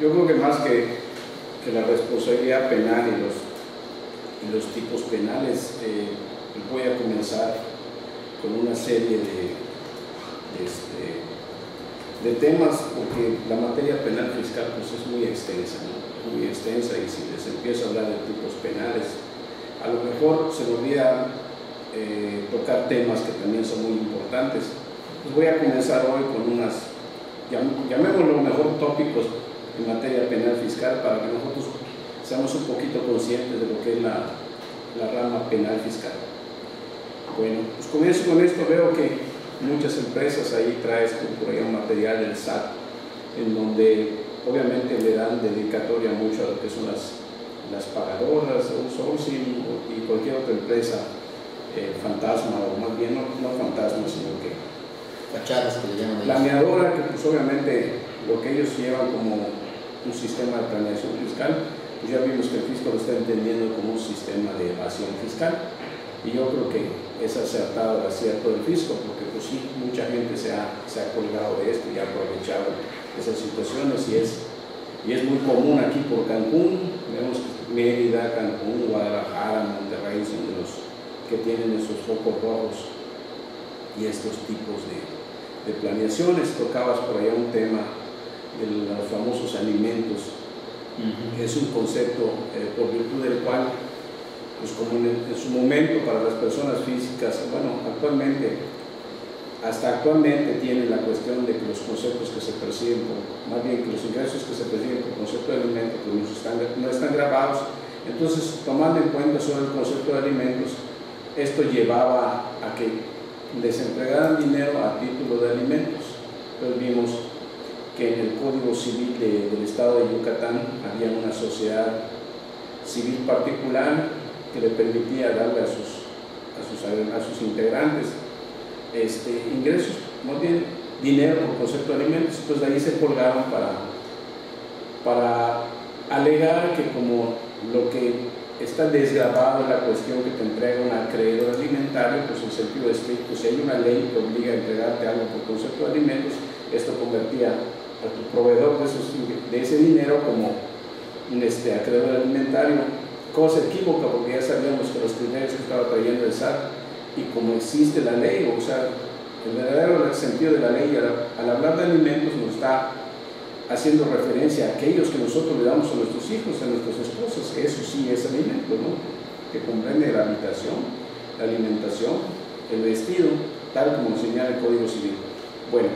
yo creo que más que la responsabilidad penal y los tipos penales, voy a comenzar con una serie de temas, porque la materia penal fiscal pues es muy extensa, ¿no? Muy extensa, y si les empiezo a hablar de tipos penales, a lo mejor se me olvida tocar temas que también son muy importantes. Pues voy a comenzar hoy con unas, llamémoslo mejor, tópicos en materia penal fiscal, para que nosotros seamos un poquito conscientes de lo que es la rama penal fiscal. Bueno, pues comienzo con esto. Veo que muchas empresas ahí traes por ahí un material del SAT, en donde obviamente le dan dedicatoria mucho a lo que son las pagadoras, outsourcing y cualquier otra empresa fantasma, o más bien no fantasma, sino que fachadas, que le llaman planeadora, que pues obviamente lo que ellos llevan como un sistema de planeación fiscal, pues ya vimos que el fisco lo está entendiendo como un sistema de evasión fiscal, y yo creo que es acertado el acierto del fisco, porque pues sí, mucha gente se ha colgado de esto y ha aprovechado esas situaciones, y es muy común aquí por Cancún. Vemos Mérida, Cancún, Guadalajara, Monterrey son de los que tienen esos focos rojos y estos tipos de planeaciones. Tocabas por allá un tema de los famosos alimentos, que es un concepto por virtud del cual, pues como en su momento para las personas físicas, bueno, hasta actualmente tienen la cuestión de que los conceptos que se perciben, más bien que los ingresos que se perciben por concepto de alimento, pues no están grabados. Entonces, tomando en cuenta solo el concepto de alimentos, esto llevaba a que les entregaran dinero a título de alimentos. Entonces vimos que en el Código Civil del Estado de Yucatán había una sociedad civil particular que le permitía darle a sus integrantes ingresos, más bien dinero por concepto de alimentos. Pues de ahí se colgaron para alegar que como lo que está desgrabado en la cuestión que te entrega un acreedor alimentario, pues en sentido estricto, si hay una ley que obliga a entregarte algo por concepto de alimentos, esto convertía a tu proveedor de ese dinero como un acreedor alimentario, cosa equívoca, porque ya sabíamos que los criterios que estaba trayendo el SAT, y como existe la ley, o sea, el verdadero sentido de la ley al hablar de alimentos nos está haciendo referencia a aquellos que nosotros le damos a nuestros hijos, a nuestras esposas, que eso sí es alimento, ¿no? Que comprende la habitación, la alimentación, el vestido, tal como señala el Código Civil. Bueno,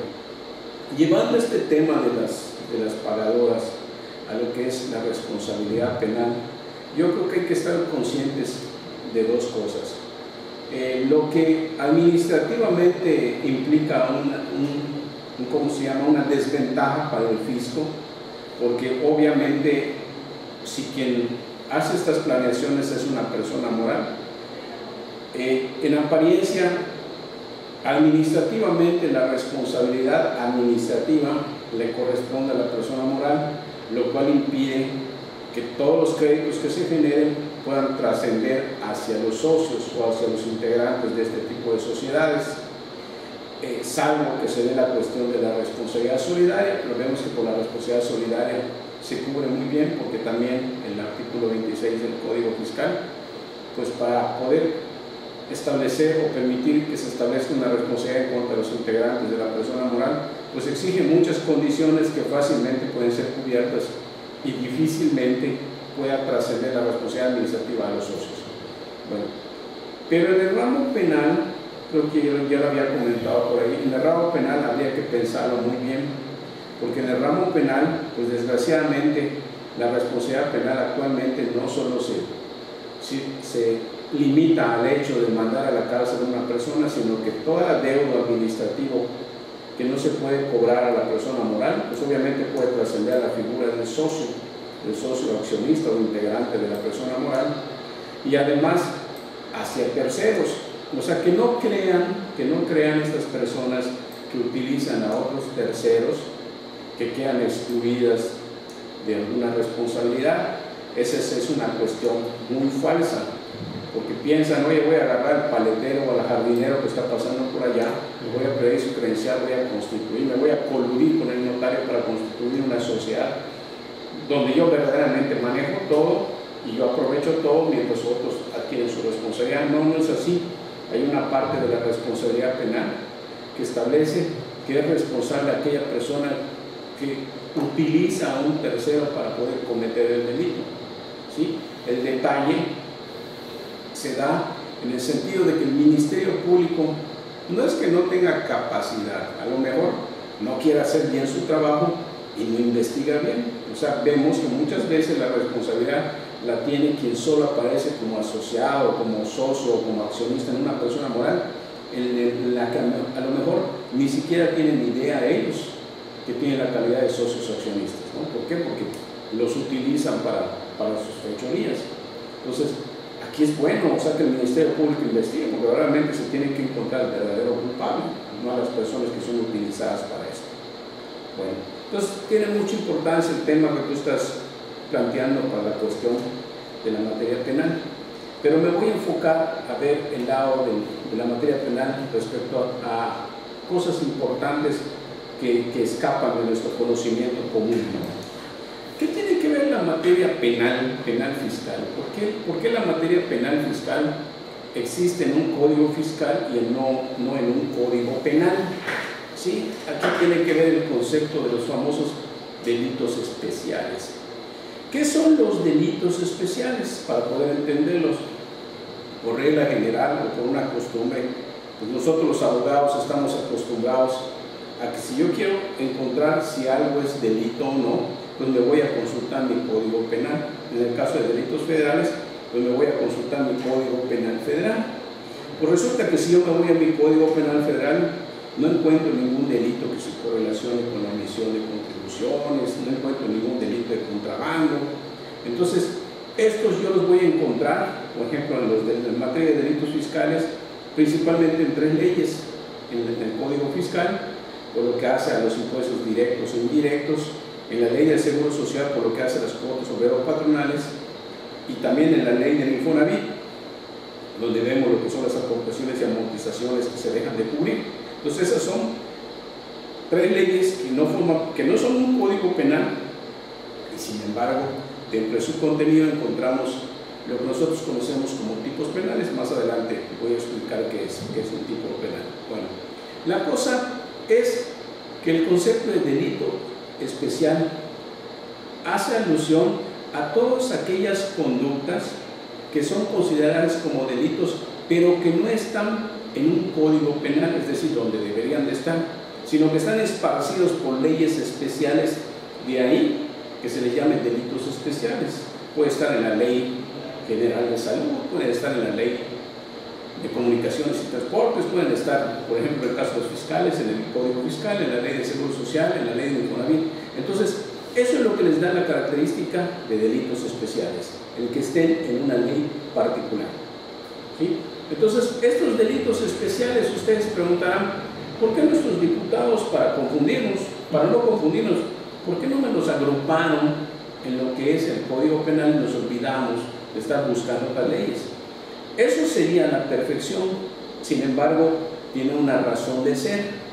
llevando este tema de las pagadoras a lo que es la responsabilidad penal, yo creo que hay que estar conscientes de dos cosas. Lo que administrativamente implica una desventaja para el fisco, porque obviamente si quien hace estas planeaciones es una persona moral, en apariencia, administrativamente la responsabilidad administrativa le corresponde a la persona moral, lo cual impide que todos los créditos que se generen puedan trascender hacia los socios o hacia los integrantes de este tipo de sociedades, salvo que se dé la cuestión de la responsabilidad solidaria. Pero vemos que por la responsabilidad solidaria se cubre muy bien, porque también el artículo 26 del Código Fiscal, pues para poder establecer o permitir que se establezca una responsabilidad en contra de los integrantes de la persona moral, pues exige muchas condiciones que fácilmente pueden ser cubiertas y difícilmente pueda trascender la responsabilidad administrativa a los socios. Bueno, pero en el ramo penal, creo que yo ya lo había comentado por ahí, en el ramo penal habría que pensarlo muy bien, porque en el ramo penal, pues desgraciadamente, la responsabilidad penal actualmente no solo se limita al hecho de mandar a la cárcel a una persona, sino que toda la deuda administrativa que no se puede cobrar a la persona moral, pues obviamente puede trascender a la figura del socio accionista o integrante de la persona moral, y además hacia terceros. O sea, que no crean estas personas que utilizan a otros terceros que quedan excluidas de alguna responsabilidad. Esa es una cuestión muy falsa, porque piensan, oye, voy a agarrar al paletero o al jardinero que está pasando por allá, me voy a pedir su credencial, voy a constituir, me voy a coludir con el notario para constituir una sociedad. donde yo verdaderamente manejo todo y yo aprovecho todo mientras otros adquieren su responsabilidad. No, no es así. Hay una parte de la responsabilidad penal que establece que es responsable aquella persona que utiliza a un tercero para poder cometer el delito, ¿sí? El detalle se da en el sentido de que el Ministerio Público no es que no tenga capacidad, a lo mejor no quiere hacer bien su trabajo y no investiga bien. O sea, vemos que muchas veces la responsabilidad la tiene quien solo aparece como asociado, como socio o como accionista en una persona moral, en la que a lo mejor ni siquiera tienen idea ellos que tienen la calidad de socios accionistas, ¿no? ¿Por qué? Porque los utilizan para sus fechorías. Entonces, aquí es bueno, o sea, que el Ministerio Público investigue, porque realmente se tiene que encontrar el verdadero culpable, no a las personas que son utilizadas para esto. Bueno, entonces tiene mucha importancia el tema que tú estás planteando para la cuestión de la materia penal, pero me voy a enfocar a ver el lado de la materia penal respecto a cosas importantes que escapan de nuestro conocimiento común, ¿no? ¿Qué tiene que ver la materia penal fiscal? ¿Por qué la materia penal fiscal existe en un código fiscal y no en un código penal? ¿Sí? Aquí tiene que ver el concepto de los famosos delitos especiales. ¿Qué son los delitos especiales? Para poder entenderlos, por regla general o por una costumbre, pues nosotros los abogados estamos acostumbrados a que si yo quiero encontrar si algo es delito o no, pues me voy a consultar mi código penal. En el caso de delitos federales, pues me voy a consultar mi código penal federal. Pues resulta que si yo me voy a mi código penal federal, no encuentro ningún delito que se correlacione con la emisión de contribuciones, no encuentro ningún delito de contrabando. Entonces, estos yo los voy a encontrar, por ejemplo, en materia de delitos fiscales, principalmente en 3 leyes: en el Código Fiscal, por lo que hace a los impuestos directos e indirectos; en la ley del Seguro Social, por lo que hace a las cuotas obrero-patronales; y también en la ley del Infonavit, donde vemos lo que son las aportaciones y amortizaciones que se dejan de cubrir. Entonces, esas son 3 leyes que no son un código penal, y sin embargo, dentro de su contenido encontramos lo que nosotros conocemos como tipos penales. Más adelante voy a explicar qué es un tipo penal. Bueno, la cosa es que el concepto de delito especial hace alusión a todas aquellas conductas que son consideradas como delitos, pero que no están en un código penal, es decir, donde deberían de estar, sino que están esparcidos por leyes especiales. De ahí que se les llamen delitos especiales. Puede estar en la Ley General de Salud, puede estar en la Ley de Comunicaciones y Transportes, pueden estar, por ejemplo, en el caso de los fiscales, en el Código Fiscal, en la Ley de Seguro Social, en la Ley de Infonavit. Entonces, eso es lo que les da la característica de delitos especiales, el que estén en una ley particular, ¿sí? Entonces, estos delitos especiales, ustedes preguntarán, ¿por qué nuestros diputados, para no confundirnos, por qué no me los agruparon en lo que es el Código Penal y nos olvidamos de estar buscando otras leyes? Eso sería la perfección. Sin embargo, tiene una razón de ser.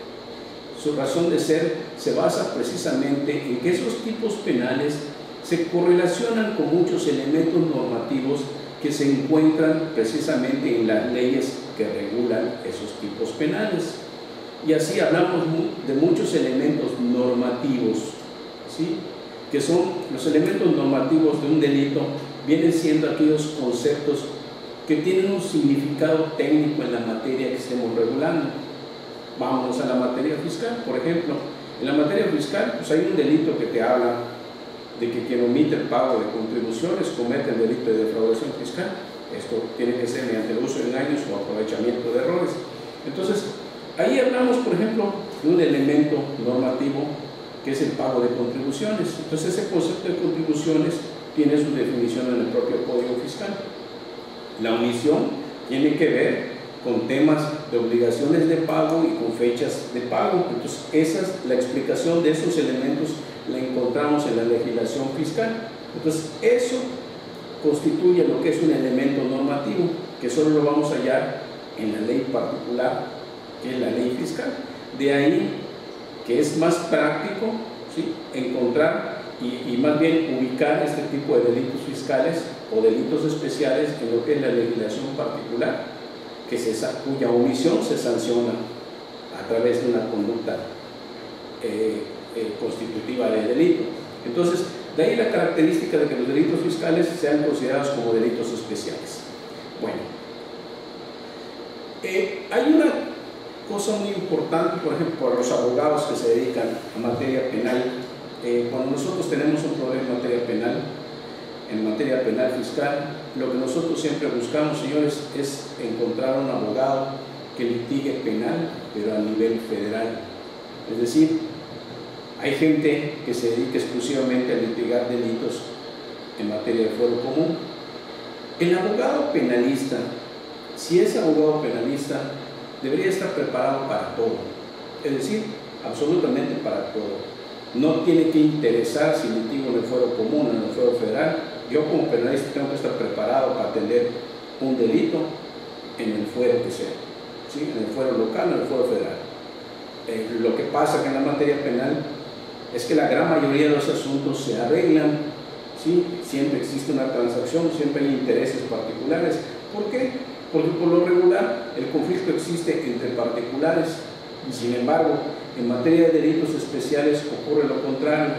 Su razón de ser se basa precisamente en que esos tipos penales se correlacionan con muchos elementos normativos que se encuentran precisamente en las leyes que regulan esos tipos penales. Y así hablamos de muchos elementos normativos, ¿sí? Que son los elementos normativos de un delito, vienen siendo aquellos conceptos que tienen un significado técnico en la materia que estemos regulando. Vámonos a la materia fiscal, por ejemplo. En la materia fiscal, pues hay un delito que te habla de que quien omite el pago de contribuciones comete el delito de defraudación fiscal. Esto tiene que ser mediante el uso de engaños o aprovechamiento de errores. Entonces, ahí hablamos, por ejemplo, de un elemento normativo que es el pago de contribuciones. Entonces, ese concepto de contribuciones tiene su definición en el propio Código Fiscal. La omisión tiene que ver con temas de obligaciones de pago y con fechas de pago. Entonces, la explicación de esos elementos la encontramos en la legislación fiscal. Entonces, eso constituye lo que es un elemento normativo, que solo lo vamos a hallar en la ley particular, que es la ley fiscal. De ahí que es más práctico, ¿sí?, encontrar y más bien ubicar este tipo de delitos fiscales o delitos especiales en lo que es la legislación particular, cuya omisión se sanciona a través de una conducta constitutiva de delito. Entonces, de ahí la característica de que los delitos fiscales sean considerados como delitos especiales. Bueno, hay una cosa muy importante, por ejemplo, para los abogados que se dedican a materia penal. Cuando nosotros tenemos un problema en materia penal fiscal, lo que nosotros siempre buscamos, señores, es encontrar un abogado que litigue penal, pero a nivel federal. Es decir, hay gente que se dedica exclusivamente a litigar delitos en materia de fuero común. El abogado penalista, si es abogado penalista, debería estar preparado para todo, es decir, absolutamente para todo. No tiene que interesar si litigo en el fuero común o en el fuero federal. Yo como penalista tengo que estar preparado para atender un delito en el fuero que sea, ¿sí? En el fuero local o en el fuero federal. Lo que pasa que en la materia penal es que la gran mayoría de los asuntos se arreglan, ¿sí? Siempre existe una transacción, siempre hay intereses particulares. ¿Por qué? Porque por lo regular el conflicto existe entre particulares y sin embargo en materia de delitos especiales ocurre lo contrario,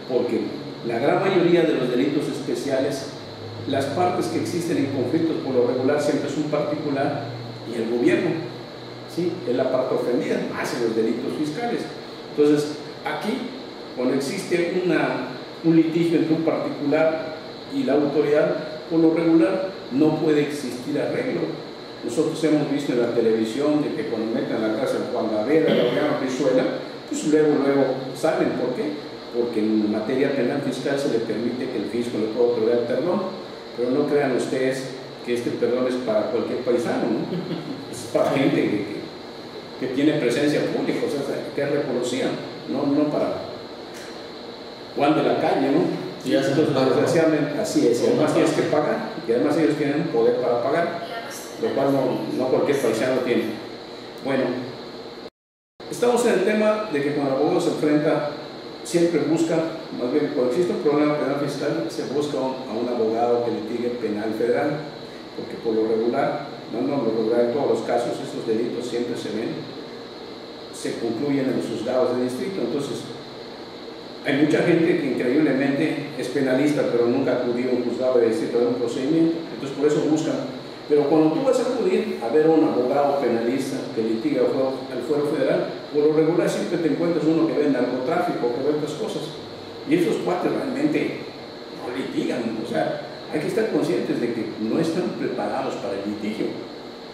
porque la gran mayoría de los delitos especiales, las partes que existen en conflictos por lo regular siempre es un particular y el gobierno, ¿sí? Es la parte ofendida, más en los delitos fiscales. Entonces, aquí, cuando existe un litigio entre un particular y la autoridad, por lo regular no puede existir arreglo. Nosotros hemos visto en la televisión de que cuando meten a la cárcel a Juan Gavera, a Laureano Brizuela, pues luego salen. ¿Por qué? Porque en materia penal fiscal se le permite que el fisco le pueda otorgar perdón, pero no crean ustedes que este perdón es para cualquier paisano, ¿no? Es para gente que tiene presencia pública, o sea, que es reconocida, no para Juan de la calle, ¿no? Y entonces, desgraciadamente, así es, y además tienes que pagar, y además ellos tienen poder para pagar, lo cual no cualquier paisano tiene. Bueno, estamos en el tema de que cuando el abogado se enfrenta, siempre busca, más bien cuando existe un problema penal fiscal, se busca a un abogado que litigue penal federal, porque por lo regular, en todos los casos, estos delitos siempre se concluyen en los juzgados de distrito. Entonces, hay mucha gente que increíblemente es penalista, pero nunca acudió a un juzgado de distrito de un procedimiento, entonces por eso buscan. Pero cuando tú vas a acudir a ver a un abogado penalista que litiga al fuero federal, por lo regular siempre te encuentras uno que ve narcotráfico, que ve otras cosas. Y esos cuates realmente no litigan, o sea, hay que estar conscientes de que no están preparados para el litigio.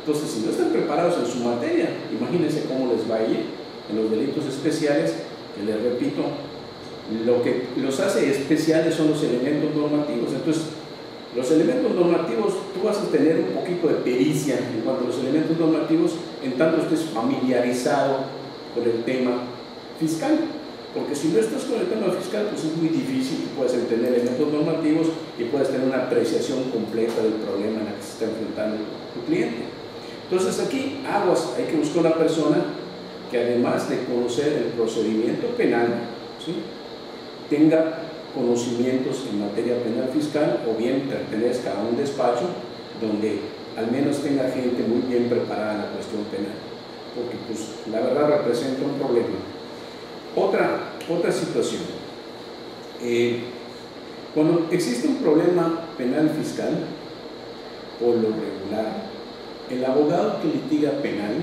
Entonces, si no están preparados en su materia, imagínense cómo les va a ir en los delitos especiales, que les repito, lo que los hace especiales son los elementos normativos. Entonces, los elementos normativos, tú vas a tener un poquito de pericia en cuanto a los elementos normativos, en tanto estés familiarizado con el tema fiscal. Porque si no estás con el tema fiscal, pues es muy difícil que puedas entender elementos normativos y puedas tener una apreciación completa del problema en el que se está enfrentando tu cliente. Entonces aquí, aguas, hay que buscar una persona que además de conocer el procedimiento penal, ¿sí?, tenga conocimientos en materia penal fiscal o bien pertenezca a un despacho donde al menos tenga gente muy bien preparada en la cuestión penal, porque pues la verdad representa un problema. Otra situación, cuando existe un problema penal fiscal, por lo regular, el abogado que litiga penal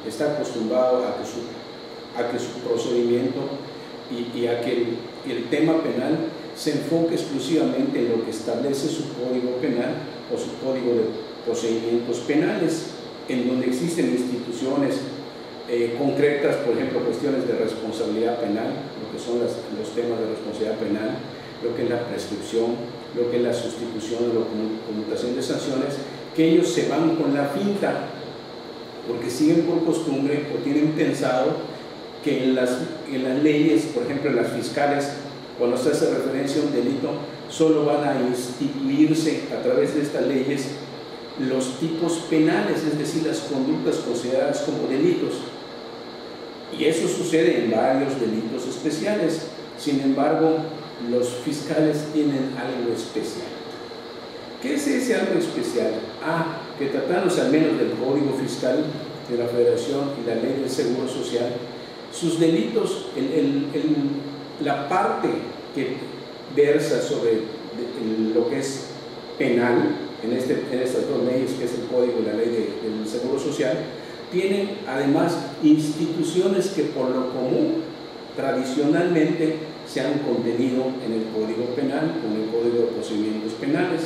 está acostumbrado a que su procedimiento y a que el tema penal se enfoque exclusivamente en lo que establece su código penal o su código de procedimientos penales, en donde existen instituciones concretas, por ejemplo, cuestiones de responsabilidad penal, lo que son los temas de responsabilidad penal, lo que es la prescripción, lo que es la sustitución o la conmutación de sanciones, que ellos se van con la finta, porque siguen por costumbre o tienen pensado que en las leyes, por ejemplo en las fiscales, cuando se hace referencia a un delito, solo van a instituirse a través de estas leyes los tipos penales, es decir, las conductas consideradas como delitos. Y eso sucede en varios delitos especiales. Sin embargo, los fiscales tienen algo especial. ¿Qué es ese algo especial? Que tratándose al menos del Código Fiscal de la Federación y la Ley del Seguro Social, sus delitos, la parte que versa sobre lo que es penal en estas dos leyes, que es el Código y la Ley del Seguro Social, tienen además instituciones que por lo común tradicionalmente se han contenido en el Código Penal, con el Código de Procedimientos Penales,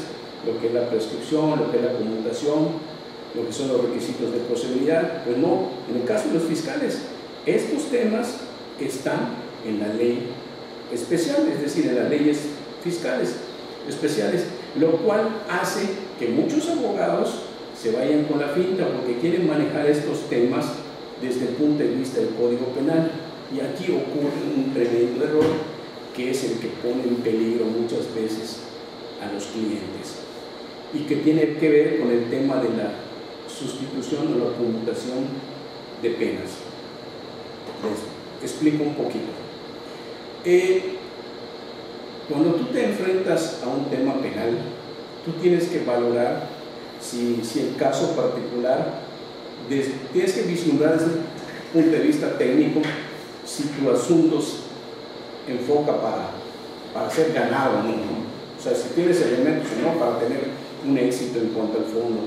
lo que es la prescripción, lo que es la conmutación, lo que son los requisitos de procedibilidad. Pues no, en el caso de los fiscales, estos temas están en la ley especial, es decir, en las leyes fiscales especiales, lo cual hace que muchos abogados se vayan con la finta porque quieren manejar estos temas desde el punto de vista del Código Penal. Y aquí ocurre un tremendo error, que es el que pone en peligro muchas veces a los clientes y que tiene que ver con el tema de la sustitución o la conmutación de penas. Les explico un poquito. Cuando tú te enfrentas a un tema penal, tú tienes que valorar si el caso particular, tienes que vislumbrar desde el punto de vista técnico si tu asunto enfoca para ser ganado o no. O sea, si tienes elementos o no para tener un éxito en cuanto al fondo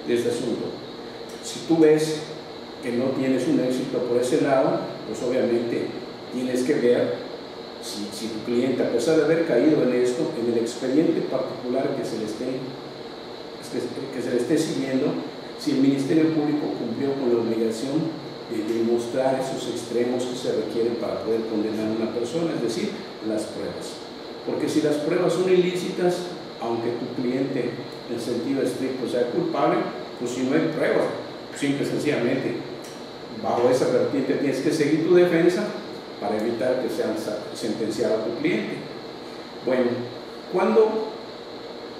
de este asunto. Si tú ves que no tienes un éxito por ese lado, pues obviamente tienes que ver si tu cliente, a pesar de haber caído en esto, en el expediente particular que se le esté siguiendo, si el Ministerio Público cumplió con la obligación de demostrar esos extremos que se requieren para poder condenar a una persona, es decir, las pruebas. Porque si las pruebas son ilícitas, aunque tu cliente en sentido estricto sea culpable, pues si no hay pruebas, simple y sencillamente, bajo esa vertiente tienes que seguir tu defensa para evitar que sean sentenciado a tu cliente. Bueno, cuando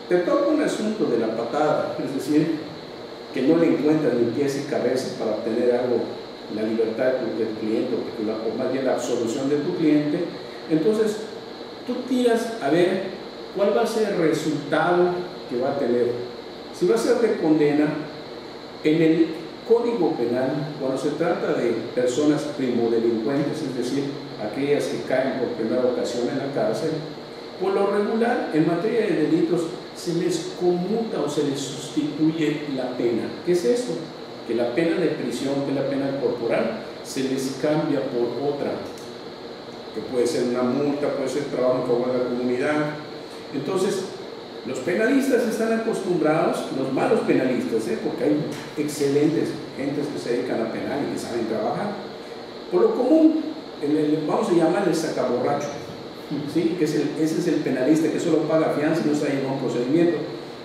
te toca un asunto de la patada, es decir, que no le encuentras ni pies y cabeza para obtener algo, la libertad del cliente, o más bien la absolución de tu cliente, entonces tú tiras a ver cuál va a ser el resultado que va a tener. Si va a ser de condena, en el Código Penal, cuando se trata de personas primodelincuentes, es decir, aquellas que caen por primera ocasión en la cárcel, por lo regular, en materia de delitos, se les conmuta o se les sustituye la pena. ¿Qué es eso? Que la pena de prisión, que es la pena corporal, se les cambia por otra, que puede ser una multa, puede ser trabajo en favor de la comunidad. Entonces, los penalistas están acostumbrados, los malos penalistas, porque hay excelentes gentes que se dedican a penal y que saben trabajar. Por lo común, vamos a llamar el sacaborracho, ¿sí? Ese es el penalista que solo paga fianza y no se ha llevado un procedimiento.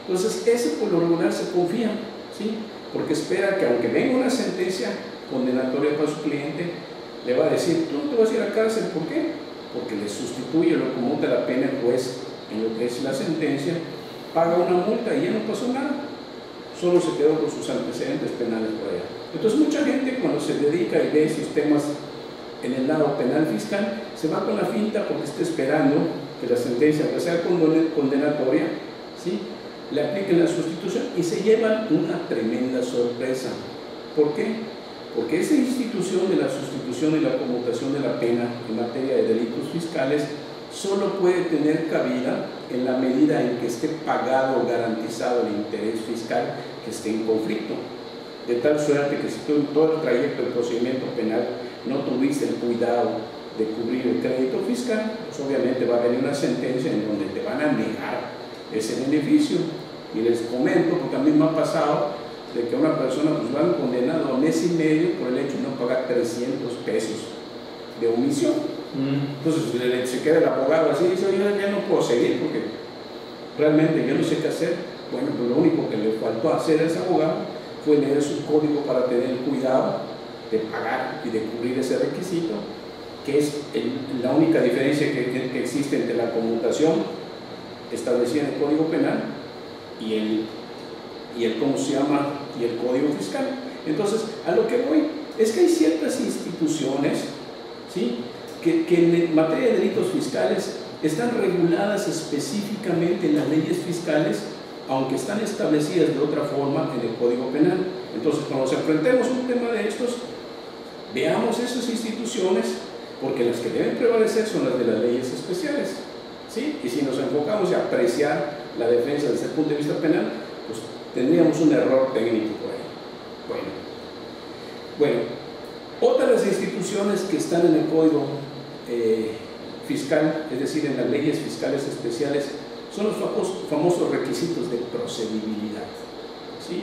Entonces, ese por lo regular se confía, ¿sí? Porque espera que aunque venga una sentencia condenatoria para su cliente, le va a decir, tú no te vas a ir a la cárcel, ¿por qué? Porque le sustituye, lo conmuta la pena el juez en lo que es la sentencia, paga una multa y ya no pasó nada, solo se quedó con sus antecedentes penales por allá. Entonces mucha gente cuando se dedica y ve esos temas en el lado penal fiscal, se va con la finta porque está esperando que la sentencia, que sea condenatoria, ¿sí?, le apliquen la sustitución y se llevan una tremenda sorpresa. ¿Por qué? Porque esa institución de la sustitución y la conmutación de la pena en materia de delitos fiscales solo puede tener cabida en la medida en que esté pagado o garantizado el interés fiscal que esté en conflicto. De tal suerte que si tú en todo el trayecto del procedimiento penal no tuviste el cuidado de cubrir el crédito fiscal, pues obviamente va a venir una sentencia en donde te van a negar ese beneficio. Y les comento, porque a mí me ha pasado, de que a una persona pues lo han condenado a mes y medio por el hecho de no pagar 300 pesos de omisión. Entonces se queda el abogado así y dice, yo ya no puedo seguir porque realmente yo no sé qué hacer. Bueno, pues lo único que le faltó hacer a ese abogado fue leer su código para tener el cuidado de pagar y de cubrir ese requisito, que es la única diferencia que existe entre la conmutación establecida en el Código Penal y el ¿cómo se llama?, y el Código Fiscal. Entonces, a lo que voy es que hay ciertas instituciones, ¿sí?, que en materia de delitos fiscales están reguladas específicamente en las leyes fiscales, aunque están establecidas de otra forma en el Código Penal. Entonces, cuando nos enfrentemos a un tema de estos, veamos esas instituciones, porque las que deben prevalecer son las de las leyes especiales, ¿sí? Y si nos enfocamos a apreciar la defensa desde el punto de vista penal, pues tendríamos un error técnico por ahí. Bueno, otra de las instituciones que están en el Código Fiscal, es decir, en las leyes fiscales especiales, son los famosos requisitos de procedibilidad, ¿sí?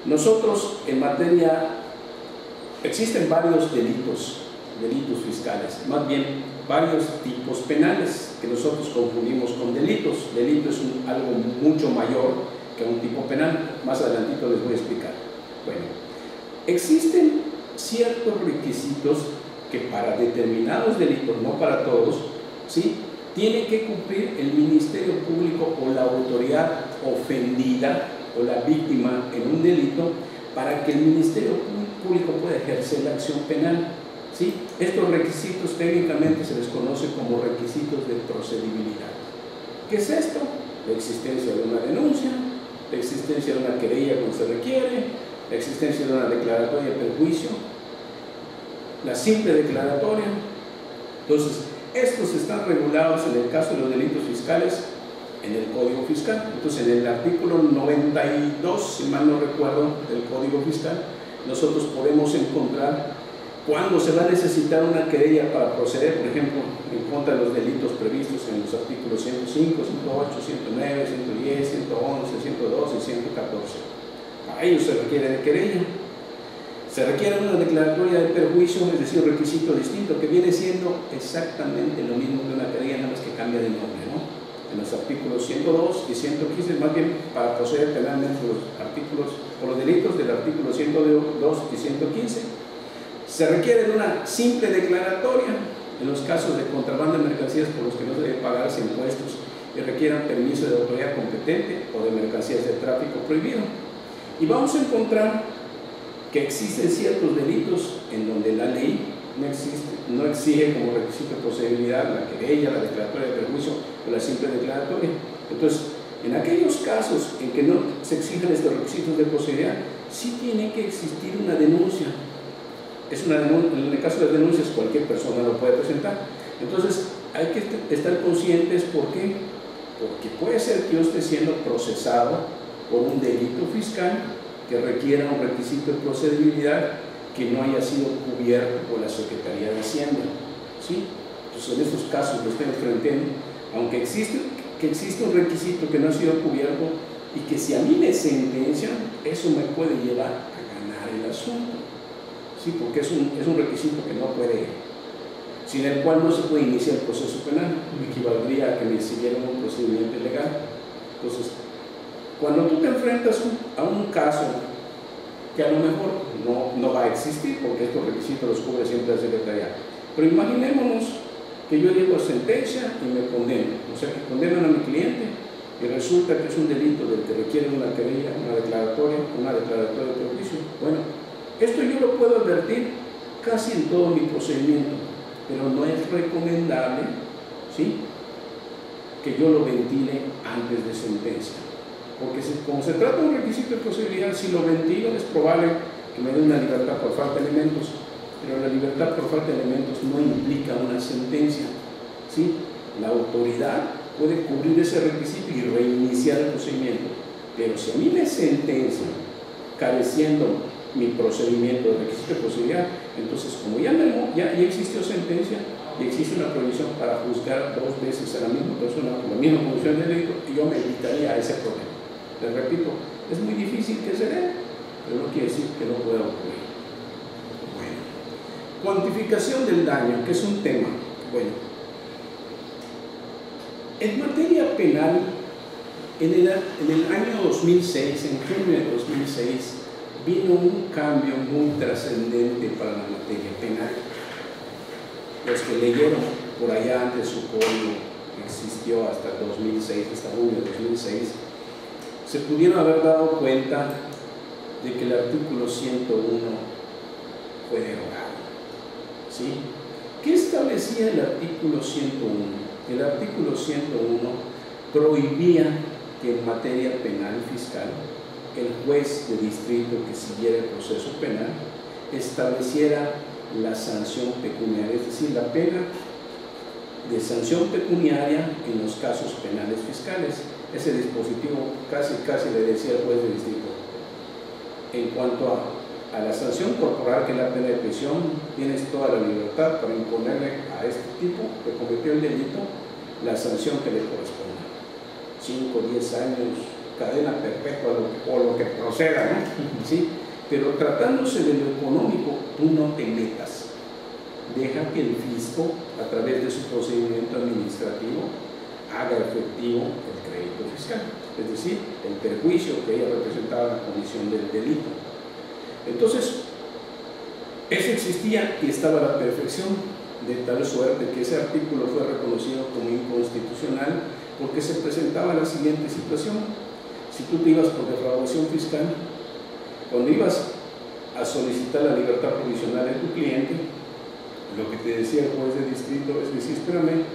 Nosotros en materia, existen varios delitos fiscales, más bien varios tipos penales que nosotros confundimos con delitos. Delito es algo mucho mayor que un tipo penal, más adelantito les voy a explicar. Bueno, existen ciertos requisitos que para determinados delitos, no para todos, ¿sí?, tiene que cumplir el Ministerio Público o la autoridad ofendida o la víctima en un delito para que el Ministerio Público pueda ejercer la acción penal, ¿sí? Estos requisitos técnicamente se les conoce como requisitos de procedibilidad. ¿Qué es esto? La existencia de una denuncia, la existencia de una querella cuando se requiere, la existencia de una declaratoria de perjuicio, la simple declaratoria. Entonces, estos están regulados en el caso de los delitos fiscales en el Código Fiscal. Entonces, en el artículo 92, si mal no recuerdo, del Código Fiscal, nosotros podemos encontrar cuándo se va a necesitar una querella para proceder, por ejemplo, en contra de los delitos previstos en los artículos 105, 108, 109, 110, 111, 112 y 114. Para ello se requiere de querella. Se requiere una declaratoria de perjuicio, es decir, un requisito distinto, que viene siendo exactamente lo mismo que una querella, nada más que cambia de nombre, ¿no? En los artículos 102 y 115, más bien para proceder penalmente por los delitos del artículo 102 y 115, se requiere de una simple declaratoria en los casos de contrabando de mercancías por los que no se deben pagarse impuestos y requieran permiso de autoridad competente o de mercancías de tráfico prohibido. Y vamos a encontrar que existen ciertos delitos en donde la ley no exige como requisito de procedibilidad la querella, la declaratoria de perjuicio o la simple declaratoria. Entonces, en aquellos casos en que no se exigen estos requisitos de procedibilidad, sí tiene que existir una denuncia. En el caso de las denuncias, cualquier persona lo puede presentar. Entonces, hay que estar conscientes. ¿Por qué? Porque puede ser que yo esté siendo procesado por un delito fiscal que requiera un requisito de procedibilidad que no haya sido cubierto por la Secretaría de Hacienda, ¿sí? Entonces, en estos casos lo estoy enfrentando, aunque existe un requisito que no ha sido cubierto y que si a mí me sentencian, eso me puede llevar a ganar el asunto, ¿sí? Porque es un requisito que no puede, sin el cual no se puede iniciar el proceso penal, equivaldría a que me siguieran un procedimiento legal. Entonces, cuando tú te enfrentas a un caso que a lo mejor no va a existir, porque estos requisitos los cubre siempre la Secretaría, pero imaginémonos que yo llego a sentencia y me condeno, o sea, que condenan a mi cliente y resulta que es un delito del que requiere una querella, una declaratoria de perjuicio. Bueno, esto yo lo puedo advertir casi en todo mi procedimiento, pero no es recomendable, ¿sí?, que yo lo ventile antes de sentencia. Porque como se trata de un requisito de procedibilidad, si lo ventilo es probable que me dé una libertad por falta de elementos, pero la libertad por falta de elementos no implica una sentencia, ¿sí? La autoridad puede cubrir ese requisito y reiniciar el procedimiento, pero si a mí me sentencian careciendo mi procedimiento de requisito de procedibilidad, entonces como ya existió sentencia y existe una prohibición para juzgar dos veces a la misma persona por la misma comisión de delito, yo me evitaría ese problema. Les repito, es muy difícil que se dé, pero no quiere decir que no pueda ocurrir. Bueno, cuantificación del daño, que es un tema. Bueno, en materia penal, en el año 2006, en junio de 2006, vino un cambio muy trascendente para la materia penal. Los que leyeron por allá antes su código, que existió hasta el 2006, hasta junio de 2006, se pudieron haber dado cuenta de que el artículo 101 fue derogado, ¿sí? ¿Qué establecía el artículo 101? El artículo 101 prohibía que en materia penal y fiscal el juez de distrito que siguiera el proceso penal estableciera la sanción pecuniaria, es decir, la pena de sanción pecuniaria en los casos penales fiscales. Ese dispositivo casi le decía al juez de distrito: en cuanto a la sanción corporal, que es la pena de prisión, tienes toda la libertad para imponerle a este tipo que cometió el delito la sanción que le corresponda, 5, 10 años, cadena perpetua o lo que proceda, ¿no? ¿Sí? Pero tratándose de lo económico, tú no te metas. Deja que el fisco, a través de su procedimiento administrativo, haga efectivo el crédito fiscal, es decir, el perjuicio que ella representaba la comisión del delito. Entonces, eso existía y estaba a la perfección, de tal suerte que ese artículo fue reconocido como inconstitucional porque se presentaba la siguiente situación. Si tú te ibas por defraudación fiscal, cuando ibas a solicitar la libertad provisional de tu cliente, lo que te decía el juez de distrito es decir: espérame,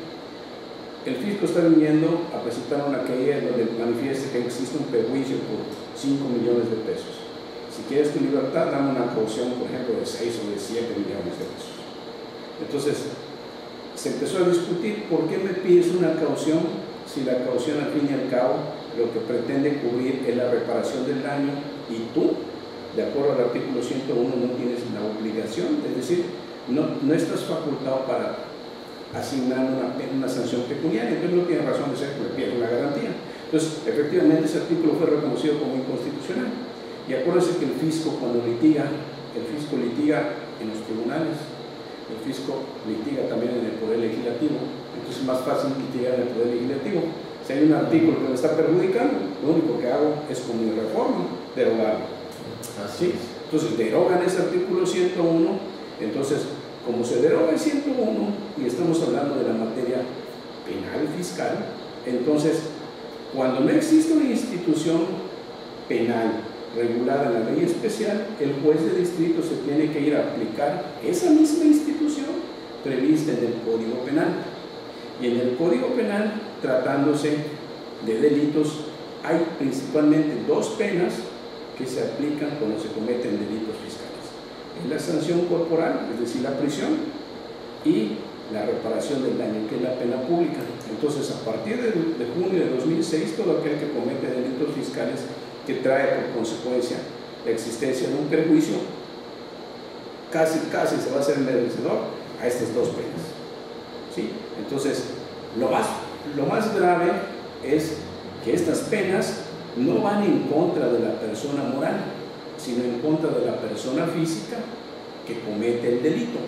el fisco está viniendo a presentar una querella donde manifieste que existe un perjuicio por 5 millones de pesos. Si quieres tu libertad, dame una caución, por ejemplo, de 6 o de 7 millones de pesos. Entonces, se empezó a discutir: ¿por qué me pides una caución si la caución, al fin y al cabo, lo que pretende cubrir es la reparación del daño y tú, de acuerdo al artículo 101, no tienes la obligación, es decir, no estás facultado para asignar una sanción pecuniaria? Entonces no tiene razón de ser que me pierda una garantía. Entonces, efectivamente, ese artículo fue reconocido como inconstitucional. Y acuérdense que el fisco, cuando litiga, el fisco litiga en los tribunales, el fisco litiga también en el Poder Legislativo. Entonces es más fácil litigar en el Poder Legislativo. Si hay un artículo que me está perjudicando, lo único que hago es, con mi reforma, derogarlo. ¿Sí? Entonces derogan ese artículo 101. Entonces, como se deroga el 101 y estamos hablando de la materia penal y fiscal, entonces, cuando no existe una institución penal regulada en la ley especial, el juez de distrito se tiene que ir a aplicar esa misma institución prevista en el Código Penal. Y en el Código Penal, tratándose de delitos, hay principalmente dos penas que se aplican cuando se cometen delitos fiscales: es la sanción corporal, es decir, la prisión, y la reparación del daño, que es la pena pública. Entonces, a partir de junio de 2006, todo aquel que comete delitos fiscales que trae por consecuencia la existencia de un perjuicio, casi se va a hacer merecedor a estas dos penas. ¿Sí? Entonces, lo más grave es que estas penas no van en contra de la persona moral, sino en contra de la persona física que comete el delito.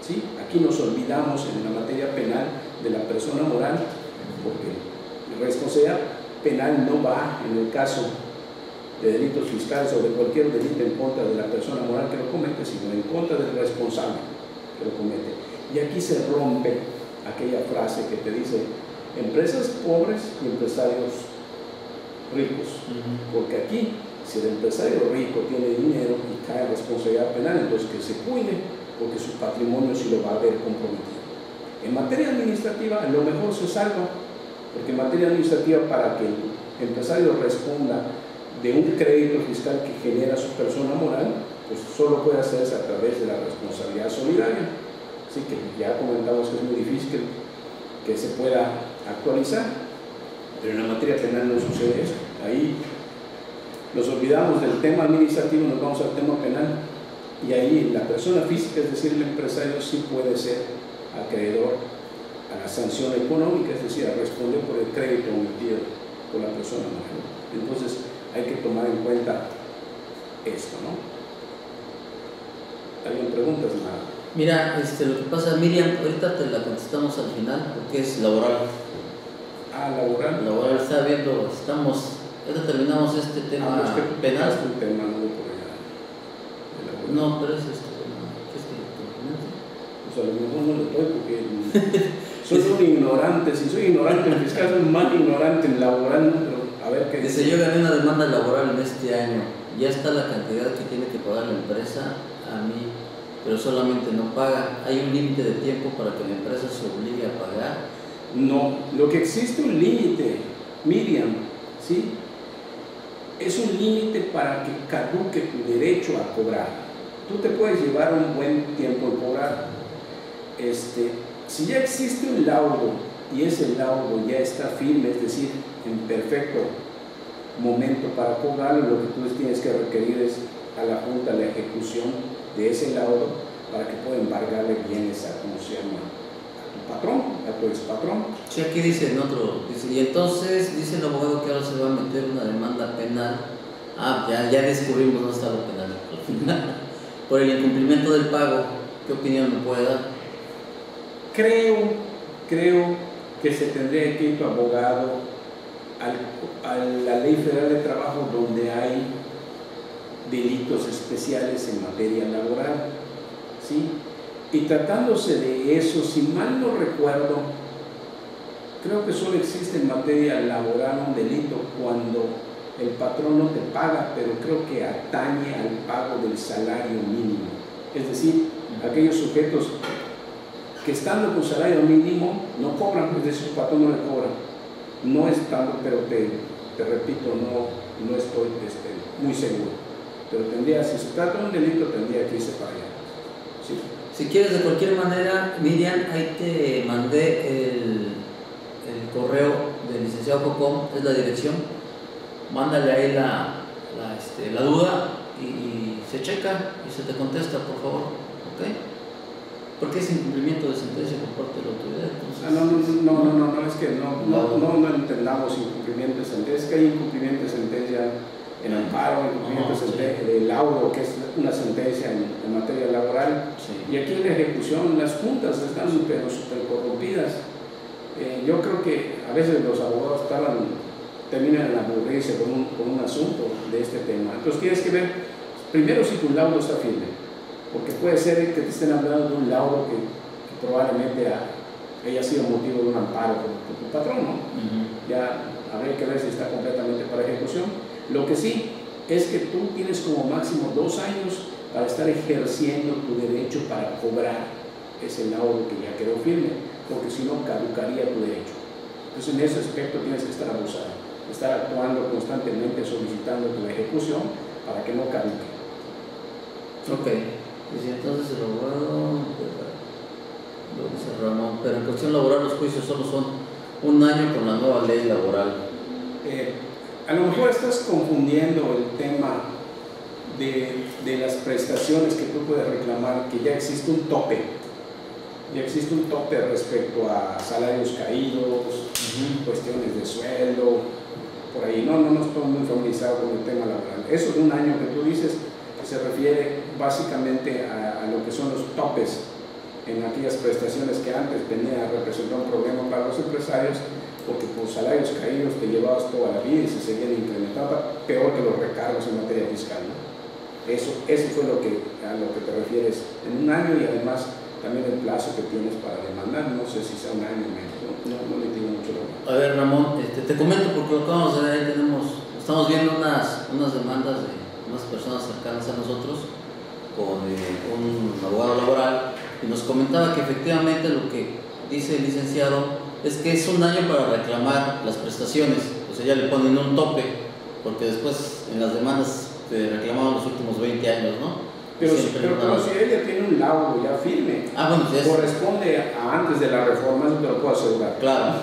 ¿Sí? Aquí nos olvidamos en la materia penal de la persona moral, porque la responsabilidad penal no va, en el caso de delitos fiscales o de cualquier delito, en contra de la persona moral que lo comete, sino en contra del responsable que lo comete. Y aquí se rompe aquella frase que te dice: empresas pobres y empresarios ricos. Porque aquí, si el empresario rico tiene dinero y cae responsabilidad penal, entonces que se cuide, porque su patrimonio sí lo va a ver comprometido. En materia administrativa, a lo mejor se salva, porque en materia administrativa, para que el empresario responda de un crédito fiscal que genera su persona moral, pues solo puede hacerse a través de la responsabilidad solidaria. Así que ya comentamos que es muy difícil que se pueda actualizar, pero en la materia penal no sucede eso. Ahí nos olvidamos del tema administrativo, nos vamos al tema penal, y ahí la persona física, es decir, el empresario, sí puede ser acreedor a la sanción económica, es decir, a responder por el crédito omitido por la persona moral. Entonces, hay que tomar en cuenta esto, ¿no? ¿Alguien preguntas? Nada. Mira, lo que pasa, Miriam, ahorita te la contestamos al final, porque es laboral. Laboral. Laboral, está viendo, ahorita terminamos este tema penal. Un tema, no por allá. No, pero es ¿qué es pues a lo mejor no le doy, porque soy un ignorante. Si soy ignorante en fiscal, soy más ignorante en laboral, pero a ver qué dice. Yo gané una demanda laboral en este año, ya está la cantidad que tiene que pagar la empresa a mí, pero solamente no paga. Hay un límite de tiempo para que la empresa se obligue a pagar. No, lo que existe un límite, Miriam, ¿sí? Es un límite para que caduque tu derecho a cobrar. Tú te puedes llevar un buen tiempo en cobrar. Si ya existe un laudo y ese laudo ya está firme, es decir, en perfecto momento para cobrarlo, lo que tú tienes que requerir es a la Junta la ejecución de ese laudo para que pueda embargarle bienes a, ¿cómo se llama?, a tu patrón, a tu expatrón. Sí, aquí dice en otro, dice, y entonces dice el abogado que ahora se va a meter una demanda penal. Ya descubrimos dónde está lo penal al final. Por el incumplimiento del pago. ¿Qué opinión me puede dar? Creo que se tendría que ir tu abogado a la Ley Federal de Trabajo, donde hay delitos especiales en materia laboral, ¿sí? Y tratándose de eso, si mal no recuerdo, creo que solo existe en materia laboral un delito cuando el patrón no te paga, pero creo que atañe al pago del salario mínimo. Es decir, aquellos sujetos que estando con salario mínimo no cobran, es decir, su patrón no le cobra. No estando, pero te repito, no estoy muy seguro. Pero si se trata de un delito, tendría que irse para allá. ¿Sí? Si quieres, de cualquier manera, Miriam, ahí te mandé el correo del licenciado Cocom, es la dirección. Mándale ahí la duda y se checa y se te contesta, por favor. ¿Ok? Porque es incumplimiento de sentencia por parte de la autoridad. Entonces, no, es que no entendamos incumplimiento de sentencia, es que hay incumplimiento de sentencia en amparo, incumplimiento de laudo, que es una sentencia en materia laboral, sí. Y aquí en la ejecución las juntas están súper corrompidas. Yo creo que a veces los abogados terminan en aburrirse con un asunto de este tema. Entonces tienes que ver primero si tu laudo está firme, porque puede ser que te estén hablando de un laudo que probablemente haya sido motivo de un amparo por tu patrón, ¿no? Ya habría que ver si está completamente para ejecución. Lo que sí es que tú tienes como máximo 2 años para estar ejerciendo tu derecho para cobrar ese laudo que ya quedó firme, porque si no caducaría tu derecho. Entonces en ese aspecto tienes que estar abusado, estar actuando constantemente solicitando tu ejecución para que no caduque. Ok. Y entonces el abogado, lo dice Ramón, pero en cuestión laboral los juicios solo son 1 año con la nueva ley laboral. A lo mejor estás confundiendo el tema de las prestaciones que tú puedes reclamar, que ya existe un tope. Ya existe un tope respecto a salarios caídos, cuestiones de sueldo, por ahí. No estoy muy familiarizado con el tema laboral. Eso de 1 año que tú dices, se refiere básicamente a lo que son los topes en aquellas prestaciones que antes venían a representar un problema para los empresarios, porque por salarios caídos te llevabas toda la vida y se seguían incrementando, peor que los recargos en materia fiscal, ¿no? Eso fue a lo que te refieres en 1 año, y además también el plazo que tienes para demandar, no sé si sea 1 año o menos, no le entiendo mucho. A ver, Ramón, te comento porque lo que vamos a ver, estamos viendo unas demandas de unas personas cercanas a nosotros con un abogado laboral, y nos comentaba que efectivamente lo que dice el licenciado es que es 1 año para reclamar las prestaciones, o sea, ya le ponen un tope, porque después en las demandas te reclamaban los últimos 20 años, ¿no? Pero si ella tiene un laudo ya firme, bueno, sí, corresponde a antes de la reforma, eso te lo puedo asegurar. Claro.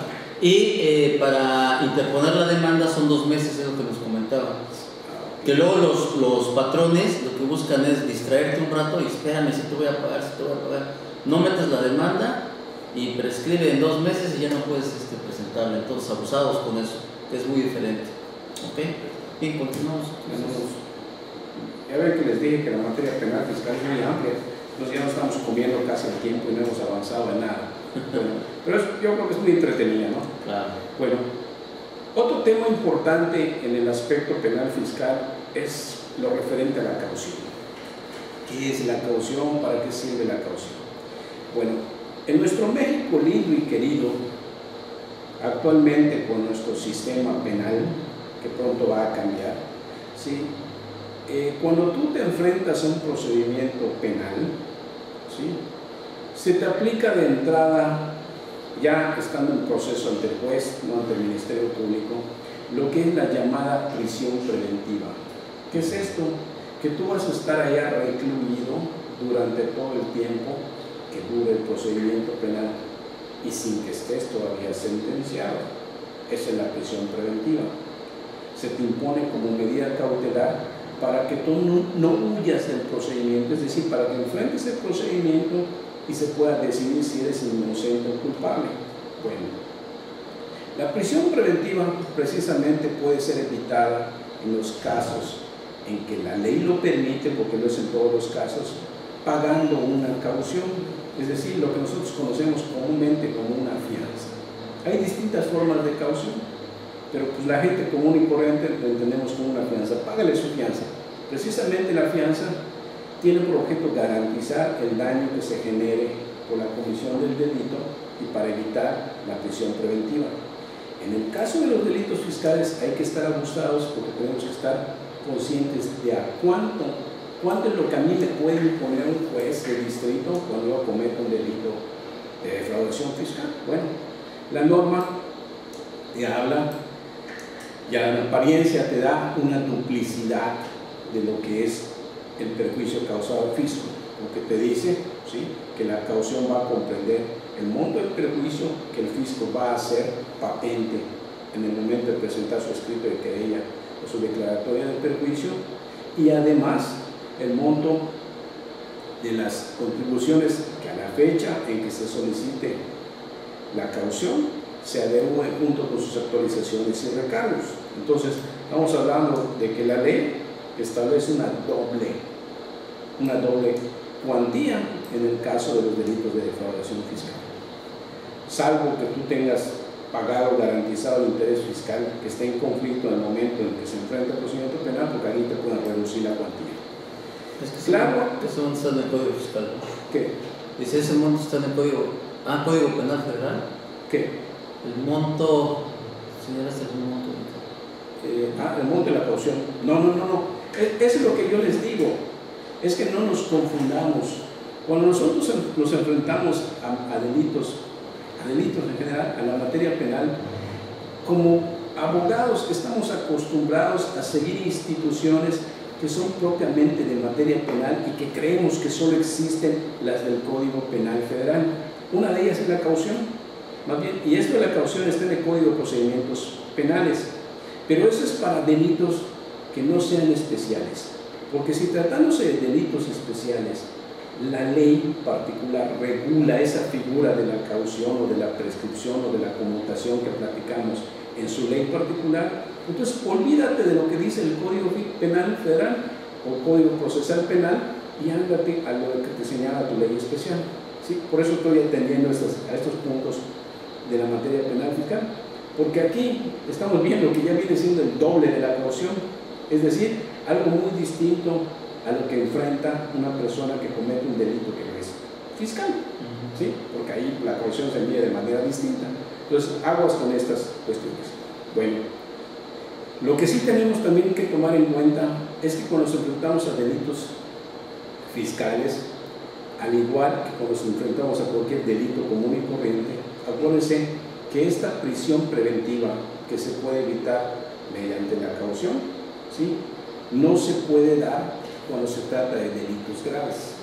Y para interponer la demanda son 2 meses, es lo que nos comentaba. Que luego los patrones lo que buscan es distraerte un rato y espérame, si te voy a pagar. No metes la demanda y prescribe en 2 meses y ya no puedes presentarla. Entonces, abusados con eso, que es muy diferente. ¿Ok? Bien, continuamos. Ya ven que les dije que la materia penal fiscal es muy amplia, entonces ya no estamos comiendo casi el tiempo y no hemos avanzado en nada. Pero yo creo que es muy entretenida, ¿no? Claro. Bueno, otro tema importante en el aspecto penal fiscal es lo referente a la caución. ¿Qué es la caución? ¿Para qué sirve la caución? Bueno, en nuestro México lindo y querido, actualmente con nuestro sistema penal, que pronto va a cambiar, ¿sí? Cuando tú te enfrentas a un procedimiento penal, ¿sí?, se te aplica de entrada ya estando en proceso ante el juez, no ante el Ministerio Público, lo que es la llamada prisión preventiva. ¿Qué es esto? Que tú vas a estar allá recluido durante todo el tiempo que dure el procedimiento penal y sin que estés todavía sentenciado. Esa es la prisión preventiva. Se te impone como medida cautelar para que tú no huyas del procedimiento, es decir, para que enfrentes el procedimiento y se pueda decidir si eres inocente o culpable. Bueno, la prisión preventiva precisamente puede ser evitada en los casos en que la ley lo permite, porque no es en todos los casos, pagando una caución, es decir, lo que nosotros conocemos comúnmente como una fianza. Hay distintas formas de caución, pero pues la gente común y corriente lo entendemos como una fianza. Págale su fianza. Precisamente la fianza tiene por objeto garantizar el daño que se genere por la comisión del delito y para evitar la prisión preventiva. En el caso de los delitos fiscales hay que estar abusados porque tenemos que estar conscientes de a cuánto es lo que a mí me puede imponer un juez de distrito cuando yo cometo un delito de defraudación fiscal. Bueno, la norma te habla, ya en apariencia te da una duplicidad de lo que es el perjuicio causado al fisco, porque te dice, ¿sí?, que la caución va a comprender el monto del perjuicio que el fisco va a hacer patente en el momento de presentar su escrito de querella o su declaratoria de perjuicio, y además el monto de las contribuciones que a la fecha en que se solicite la caución se adeude junto con sus actualizaciones y recargos. Entonces, estamos hablando de que la ley establece una doble cuantía en el caso de los delitos de defraudación fiscal. Salvo que tú tengas pagado, garantizado el interés fiscal que esté en conflicto en el momento en que se enfrenta el procedimiento penal, porque ahí te pueden reducir la cuantía. Es que claro. Ese monto está en el Código Fiscal. ¿Qué? Dice, ese monto está en el Código Penal Federal. ¿Qué? El monto, señoras, el monto. El monto de la caución. No. Eso es lo que yo les digo. Es que no nos confundamos. Cuando nosotros nos enfrentamos a delitos en general, a la materia penal, como abogados estamos acostumbrados a seguir instituciones que son propiamente de materia penal y que creemos que solo existen las del Código Penal Federal. Una de ellas es la caución, más bien, y esto de la caución está en el Código de Procedimientos Penales, pero eso es para delitos que no sean especiales, porque si tratándose de delitos especiales, la ley particular regula esa figura de la caución o de la prescripción o de la conmutación que platicamos en su ley particular, entonces olvídate de lo que dice el Código Penal Federal o Código Procesal Penal y ándate a lo que te señala tu ley especial. ¿Sí? Por eso estoy atendiendo a estos puntos de la materia penal fiscal, porque aquí estamos viendo que ya viene siendo el doble de la caución, es decir, algo muy distinto a lo que enfrenta una persona que comete un delito que no es fiscal, ¿sí? Porque ahí la caución se mide de manera distinta. Entonces, aguas con estas cuestiones. Bueno, lo que sí tenemos también que tomar en cuenta es que cuando nos enfrentamos a delitos fiscales, al igual que cuando nos enfrentamos a cualquier delito común y corriente, acuérdense que esta prisión preventiva que se puede evitar mediante la caución, ¿sí?, no se puede dar cuando se trata de delitos graves.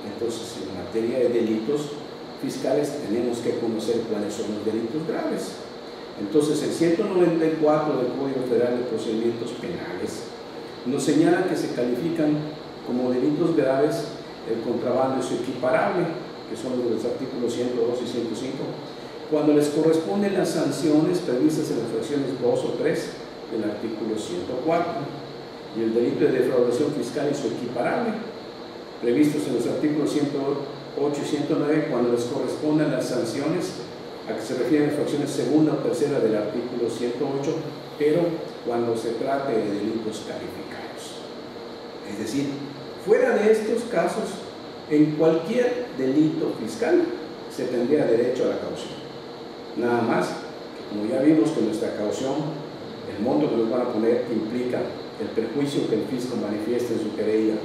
Entonces, en materia de delitos fiscales tenemos que conocer cuáles son los delitos graves. Entonces, el 194 del Código Federal de Procedimientos Penales nos señala que se califican como delitos graves el contrabando y su equiparable, que son los artículos 102 y 105, cuando les corresponden las sanciones previstas en las fracciones 2 o 3 del artículo 104, y el delito de defraudación fiscal y su equiparable, previstos en los artículos 108 y 109, cuando les correspondan las sanciones a que se refieren las fracciones segunda o tercera del artículo 108, pero cuando se trate de delitos calificados. Es decir, fuera de estos casos, en cualquier delito fiscal se tendría derecho a la caución. Nada más que, como ya vimos que nuestra caución, el monto que nos van a poner implica el perjuicio que el fisco manifiesta en su querella,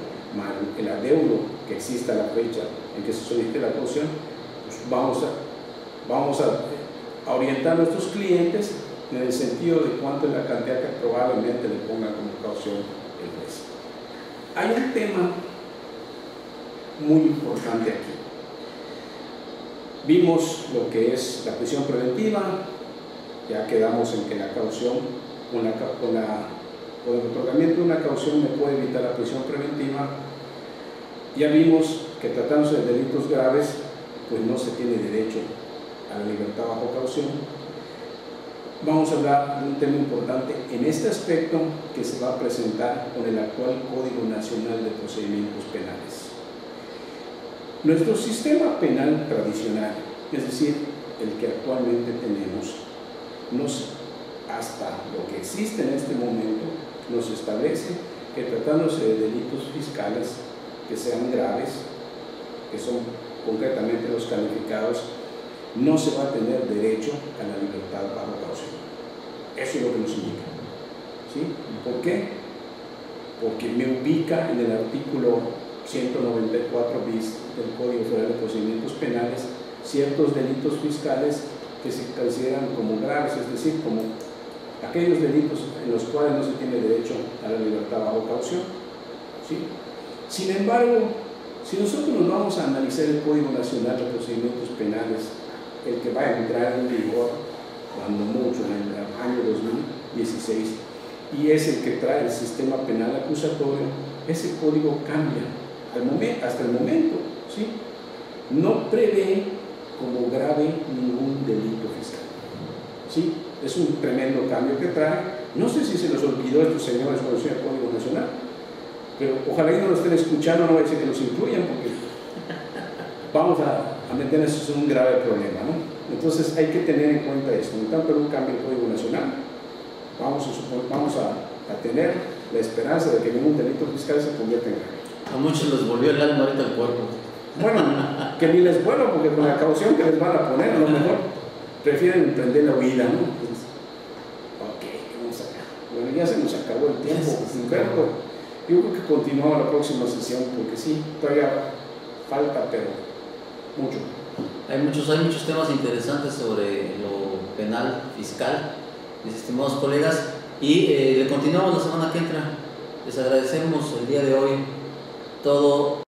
el adeudo que exista a la fecha en que se solicite la caución, pues vamos vamos a orientar a nuestros clientes en el sentido de cuánto es la cantidad que probablemente le ponga como caución el juez. Hay un tema muy importante aquí. Vimos lo que es la prisión preventiva, ya quedamos en que la caución, con el otorgamiento de una caución me puede evitar la prisión preventiva. Ya vimos que tratándose de delitos graves, pues no se tiene derecho a la libertad bajo caución. Vamos a hablar de un tema importante en este aspecto que se va a presentar con el actual Código Nacional de Procedimientos Penales. Nuestro sistema penal tradicional, es decir, el que actualmente tenemos, hasta lo que existe en este momento, nos establece que tratándose de delitos fiscales que sean graves, que son concretamente los calificados, no se va a tener derecho a la libertad bajo caución. Eso es lo que nos indica. ¿Sí? ¿Por qué? Porque me ubica en el artículo 194 bis del Código Federal de Procedimientos Penales ciertos delitos fiscales que se consideran como graves, es decir, como aquellos delitos en los cuales no se tiene derecho a la libertad bajo caución. ¿Sí? Sin embargo, si nosotros nos vamos a analizar el Código Nacional de Procedimientos Penales, el que va a entrar en vigor cuando mucho en el año 2016, y es el que trae el sistema penal acusatorio, ese código cambia hasta el momento, ¿sí? No prevé como grave ningún delito fiscal, ¿sí? Es un tremendo cambio que trae. No sé si se les olvidó a estos señores cuando hicieron el Código Nacional, pero ojalá que no lo estén escuchando, no voy a decir que los incluyan, porque vamos a meternos en un grave problema, ¿no? Entonces hay que tener en cuenta esto. En tanto no cambie el Código Nacional, vamos a tener la esperanza de que ningún delito fiscal se convierta en grave. A muchos les volvió el alma ahorita al cuerpo. Bueno, que ni les vuelva, porque con la caución que les van a poner, a lo mejor prefieren emprender la huida, ¿no? Entonces, ok, vamos acá. Bueno, ya se nos acabó el tiempo, Humberto. Yo creo que continuamos la próxima sesión, porque sí, todavía falta, pero mucho. Hay muchos temas interesantes sobre lo penal, fiscal, mis estimados colegas, y le continuamos la semana que entra. Les agradecemos el día de hoy todo